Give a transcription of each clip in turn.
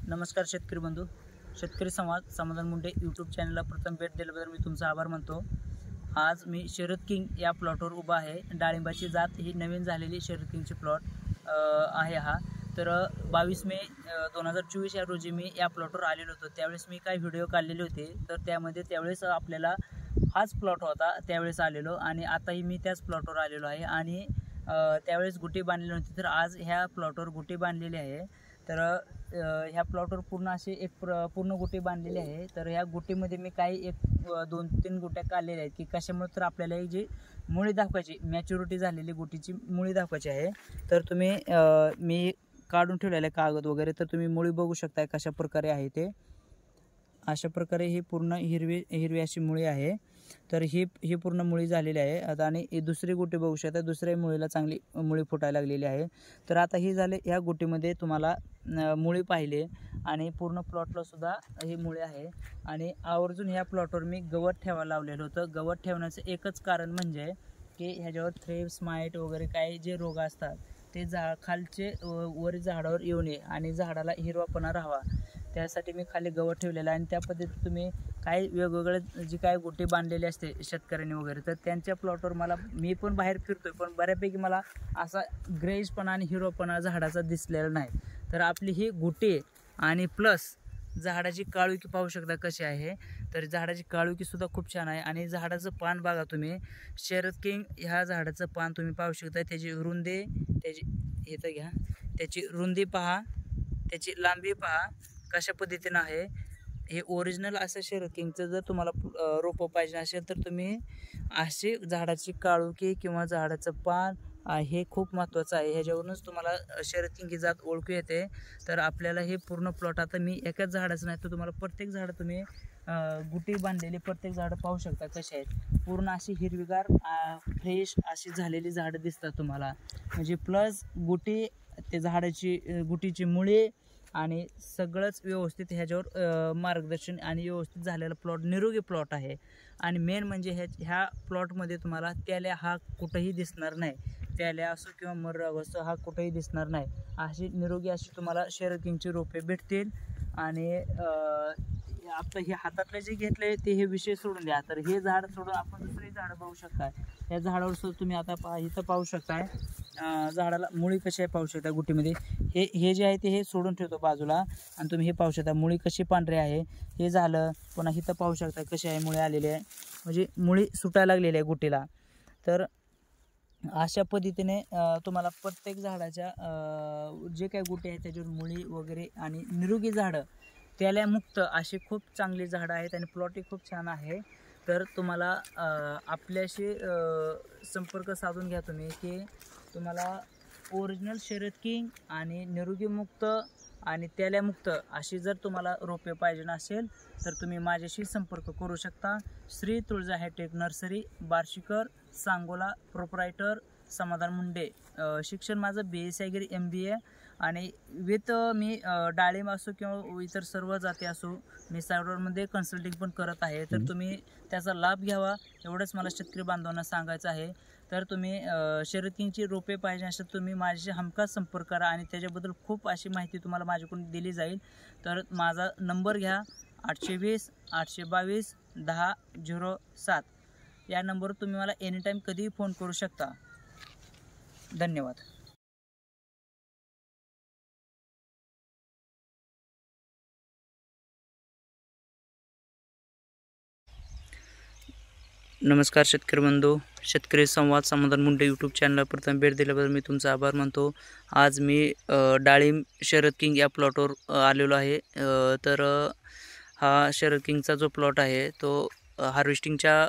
नमस्कार शेतकरी बंधू. शेतकरी संवाद समाधान मुंडे यूट्यूब चॅनलला प्रथम भेट दिल्याबद्दल मी तुमचा आभार मानतो. आज मी शरद किंग या प्लॉटवर उभा आहे. डाळिंबाची जात ही नवीन झालेली शरद किंगची प्लॉट आहे हा. तर 22 मे 2024 या रोजी मी या प्लॉटवर आलेलो होतो. त्यावेळेस मी काही व्हिडिओ काढलेले होते. तर त्यावेळेस आपल्याला हाच प्लॉट होता त्यावेळेस आलेलो आणि आताही मी त्याच प्लॉटवर आलेलो आहे आणि त्यावेळेस गुटी बांधलेली होती. तर आज ह्या प्लॉटवर गुटी बांधलेली आहे. तर ह्या प्लॉटवर पूर्ण असे पूर्ण गुटी बांधलेली आहे. तर ह्या गुटीमध्ये मी काही 2-3 गुट्या काढलेल्या आहेत की कशामुळे तर आपल्याला ही जी मुळी दाखवायची मॅच्युरिटी झालेली गुटीची मुळी दाखवायची आहे. तर तुम्ही मी काढून ठेवलेले कागद वगैरे तर तुम्ही मुळी बघू शकताय कशा प्रकारे आहे ते. अशा प्रकारे ही पूर्ण हिरवी अशी मुळी आहे. तर ही पूर्ण मुळी झालेली आहे आता आणि दुसरी गुटी बघू शकता. दुसऱ्या मुळीला चांगली मुळी फुटायला लागलेली आहे. तर आता ही झाले ह्या गुटीमध्ये तुम्हाला मुळी पाहिली आणि पूर्ण प्लॉटला सुद्धा ही मुळी आहे. आणि आवर्जून ह्या प्लॉटवर मी गवत ठेवायला लावलेलं होतं. गवत ठेवण्याचं एकच कारण म्हणजे की ह्याच्यावर थ्रिप्स माईट वगैरे काही जे रोग असतात ते खालचे वर झाडावर येऊ नये आणि झाडाला हिरवापणा राहावा त्यासाठी मी खाली गवत ठेवलेलं आहे. आणि त्या पद्धतीत तुम्ही काही वेगवेगळे जी काही गुटी बांधलेली असते शेतकऱ्यांनी वगैरे तर त्यांच्या प्लॉटवर मी पण बाहेर फिरतोय पण बऱ्यापैकी मला असा ग्रेजपणा आणि हिरवापणा झाडाचा दिसलेला नाही. तर आपली ही गुटी आणि प्लस झाडाची काळुकी पाहू शकता कशी आहे. तर झाडाची काळुकी सुद्धा खूप छान आहे. आणि झाडाचं पान बघा तुम्ही. शरद किंग ह्या झाडाचं पान तुम्ही पाहू शकता. त्याची रुंदी इथं घ्या. त्याची रुंदी पहा, त्याची लांबी पहा कशा पद्धतीनं आहे. हे ओरिजिनल असं शरद किंगचं जर तुम्हाला रोपं पाहिजे असेल तर तुम्ही अशी झाडाची काळुकी किंवा झाडाचं पान हे खूप महत्त्वाचं आहे. ह्याच्यावरूनच तुम्हाला शरद किंग ही जात ओळखू येते. तर आपल्याला हे पूर्ण प्लॉट आता मी एकाच झाडाचं नाही तर तुम्हाला प्रत्येक झाड तुम्ही गुटी बांधलेली प्रत्येक झाडं पाहू शकता कशी आहेत. पूर्ण अशी हिरवीगार फ्रेश अशी झालेली झाडं दिसतात तुम्हाला. म्हणजे प्लस गुटी ते झाडाची गुटीची मुळे आणि सगळंच व्यवस्थित ह्याच्यावर मार्गदर्शन आणि व्यवस्थित झालेला प्लॉट निरोगी प्लॉट आहे. आणि मेन म्हणजे ह्या प्लॉटमध्ये तुम्हाला त्याल्या हा कुठंही दिसणार नाही. त्याल्या असो किंवा मर्राग असो हा कुठेही दिसणार नाही. अशी निरोगी अशी तुम्हाला शरद किंगची रोपे भेटतील. आणि आता हे हातातले जे घेतले ते हे विषय सोडून द्या. तर हे झाड सोडून आपण दुसरी झाडं पाहू शकताय. या झाडावर सुद्धा तुम्ही आता इथं पाहू शकताय झाडाला मुळी कशी आहे पाहू शकता गुटीमध्ये. हे जे आहे ते हे सोडून ठेवतो बाजूला आणि तुम्ही हे पाहू शकता मुळी कशी पांढरी आहे. हे झालं पुन्हा इथं पाहू शकता कशी आहे मुळी आलेली आहे म्हणजे मुळी सुटायला लागलेली आहे गुटीला. तर अशा पद्धतीने तुम्हाला प्रत्येक झाडाच्या जे काही गुटी आहेत त्याच्यावर मुळी वगैरे आणि निरोगी झाडं त्याल्यामुक्त अशी खूप चांगली झाडं आहेत आणि प्लॉटही खूप छान आहे. तर तुम्हाला आपल्याशी संपर्क साधून घ्या तुम्ही की तुम्हाला ओरिजिनल शरद किंग आणि निरोगीमुक्त आणि त्याल्यामुक्त अशी जर तुम्हाला रोपे पाहिजे असेल तर तुम्ही माझ्याशी संपर्क करू शकता. Shri Tulja hi tech nursery Barshikar Sangola proprietor समाधान मुंडे. शिक्षण माझं BSc ॲग्री MBA आणि विथ मी डाळिंब असो किंवा इतर सर्व जाती असो मी सायबरमध्ये कन्सल्टिंग पण करत आहे. तर तुम्ही त्याचा लाभ घ्यावा एवढंच मला शेतकरी बांधवांना सांगायचं आहे. तर तुम्ही शरद किंगची रोपे पाहिजे असेल तुम्ही माझ्याशी हमखास संपर्क करा आणि त्याच्याबद्दल खूप अशी माहिती तुम्हाला माझ्याकडून दिली जाईल. तर माझा नंबर घ्या 820 822 1007 या नंबरवर तुम्ही मला एनीटाईम कधीही फोन करू शकता. धन्यवाद. नमस्कार शेतकरी बंधू. शेतकरी संवाद समाधान मुंडे यूट्यूब चॅनलला प्रथम भेट दिल्याबद्दल मी तुमचा आभार मानतो. आज मी डाळिंब शरद किंग या प्लॉटवर आलेलो आहे. तर हा शरद किंगचा जो प्लॉट आहे तो हार्वेस्टिंगच्या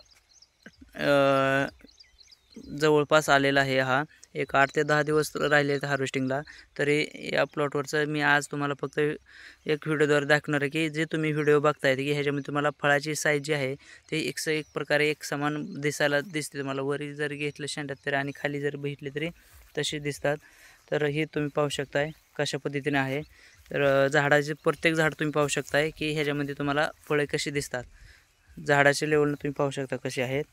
जवळपास आलेला आहे. हा एक 8 ते 10 दिवस राहिले आहेत हार्वेस्टिंगला. तरी या प्लॉटवरचं मी आज तुम्हाला फक्त एक व्हिडिओद्वारे दाखवणार आहे की जे तुम्ही व्हिडिओ बघताय की ह्याच्यामध्ये तुम्हाला फळाची साईज जी आहे ते एक प्रकारे एक समान दिसते तुम्हाला. वरी जरी घेतलं शेंड्यात तरी आणि खाली जरी बघितले तरी तसे दिसतात. तर हे तुम्ही पाहू शकताय कशा पद्धतीने आहे. तर झाडाचे प्रत्येक झाड तुम्ही पाहू शकताय की ह्याच्यामध्ये तुम्हाला फळे कशी दिसतात. झाडाच्या लेवलनं तुम्ही पाहू शकता कशी आहेत.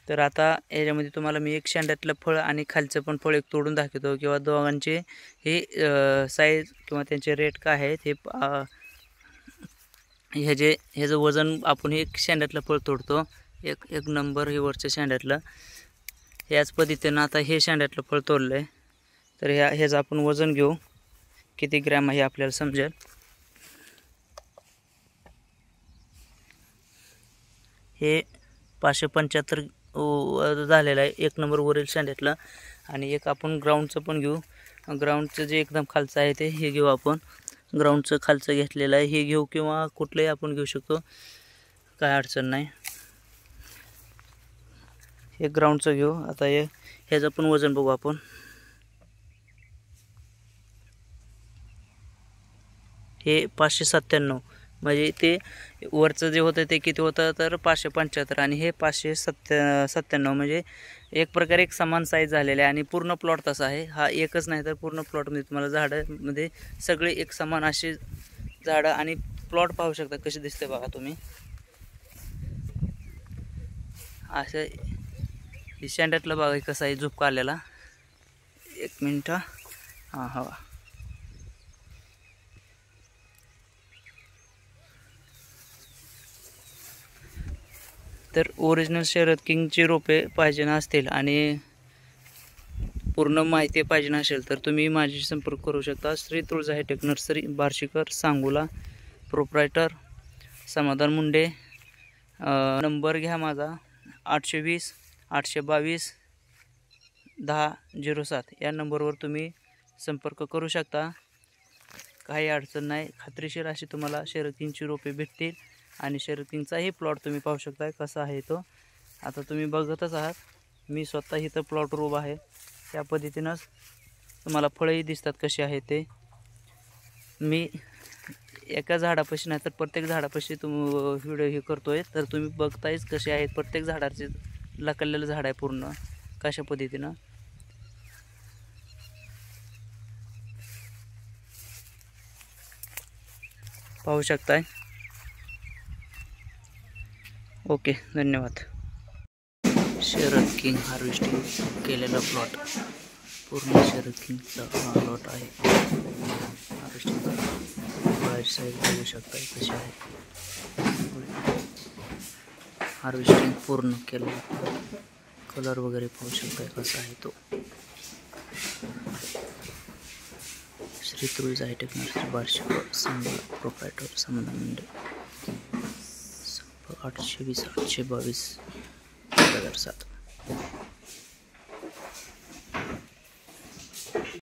तर आता याच्यामध्ये तुम्हाला मी एक शेंड्यातलं फळ आणि खालचं पण फळ एक तोडून दाखवतो किंवा दोघांचे हे साईज किंवा त्यांचे रेट काय आहेत हे ह्याचं वजन आपण एक शेंड्यातलं फळ तोडतो, एक नंबर हे वरच्या शेंड्यातलं. याच पद्धतीनं आता हे शेंड्यातलं फळ तोडलं आहे, तर ह्याचं आपण वजन घेऊ, किती ग्रॅम आहे आपल्याला समजेल. हे 575 झालेलं आहे एक नंबर वरील शेंड्यातलं. आणि एक आपण ग्राउंडचं पण घेऊ. ग्राउंडचं जे एकदम खालचं आहे ते हे घेऊ आपण. ग्राउंडचं खालचं घेतलेलं आहे हे घेऊ, किंवा कुठलंही आपण घेऊ शकतो, काय अडचण नाही. हे ग्राउंडचं घेऊ. आता ह्याचं पण वजन बघू आपण. हे 597, म्हणजे ते वरचं जे होतं ते किती होतं तर 575, आणि हे 597, म्हणजे एक प्रकारे एक समान साईज झालेले आहे. आणि पूर्ण प्लॉट तसा आहे. हा एकच नाही तर पूर्ण प्लॉटमध्ये तुम्हाला झाडामध्ये सगळे एक समान असे झाडं आणि प्लॉट पाहू शकता कसे दिसते बघा तुम्ही. असं शेंड्यातलं बघा कसं आहे झुपका आलेला. एक मिनिट. हां हवा. तर ओरिजिनल शरद किंगची रोपे पाहिजे असतील आणि पूर्ण माहिती पाहिजे नसेल तर तुम्ही माझ्याशी संपर्क करू शकता. Shri Tulja hi tech nursery, Barshikar, Sangola. Proprietor समाधान मुंडे. नंबर घ्या माझा 820 822 1007. या नंबरवर तुम्ही संपर्क करू शकता. काही अडचण नाही. खात्रीशीर अशी तुम्हाला शरद किंगची रोपे भेटतील. आणि शरद किंगचाही प्लॉट तुम्ही पाहू शकता कसा आहे तो. आता तुम्ही बघतच आहात, मी स्वतः इथं प्लॉटवर उभा आहे. त्या पद्धतीनंच तुम्हाला फळंही दिसतात कशी आहे ते. मी एका झाडापाशी नाही तर प्रत्येक झाडापाशी व्हिडिओ हे करतोय, तर तुम्ही बघतायच कसे आहेत. प्रत्येक झाडाचे लकललेलं झाड आहे पूर्ण कशा पद्धतीनं. पाहू शकताय. ओके, धन्यवाद. शरद किंग हार्वेस्टिंग केलेला प्लॉट, पूर्ण शरद किंगचा हा प्लॉट आहे. हार्वेस्टिंग बाहेर साईड बघू शकता कशी आहे. हार्वेस्टिंग पूर्ण केलेला, कलर वगैरे पाहू शकता कसा आहे तो. Shri Tulja hi tech nursery, Barshikar, Sangola. Proprietor समाधान मुंडे. 820 822 2007.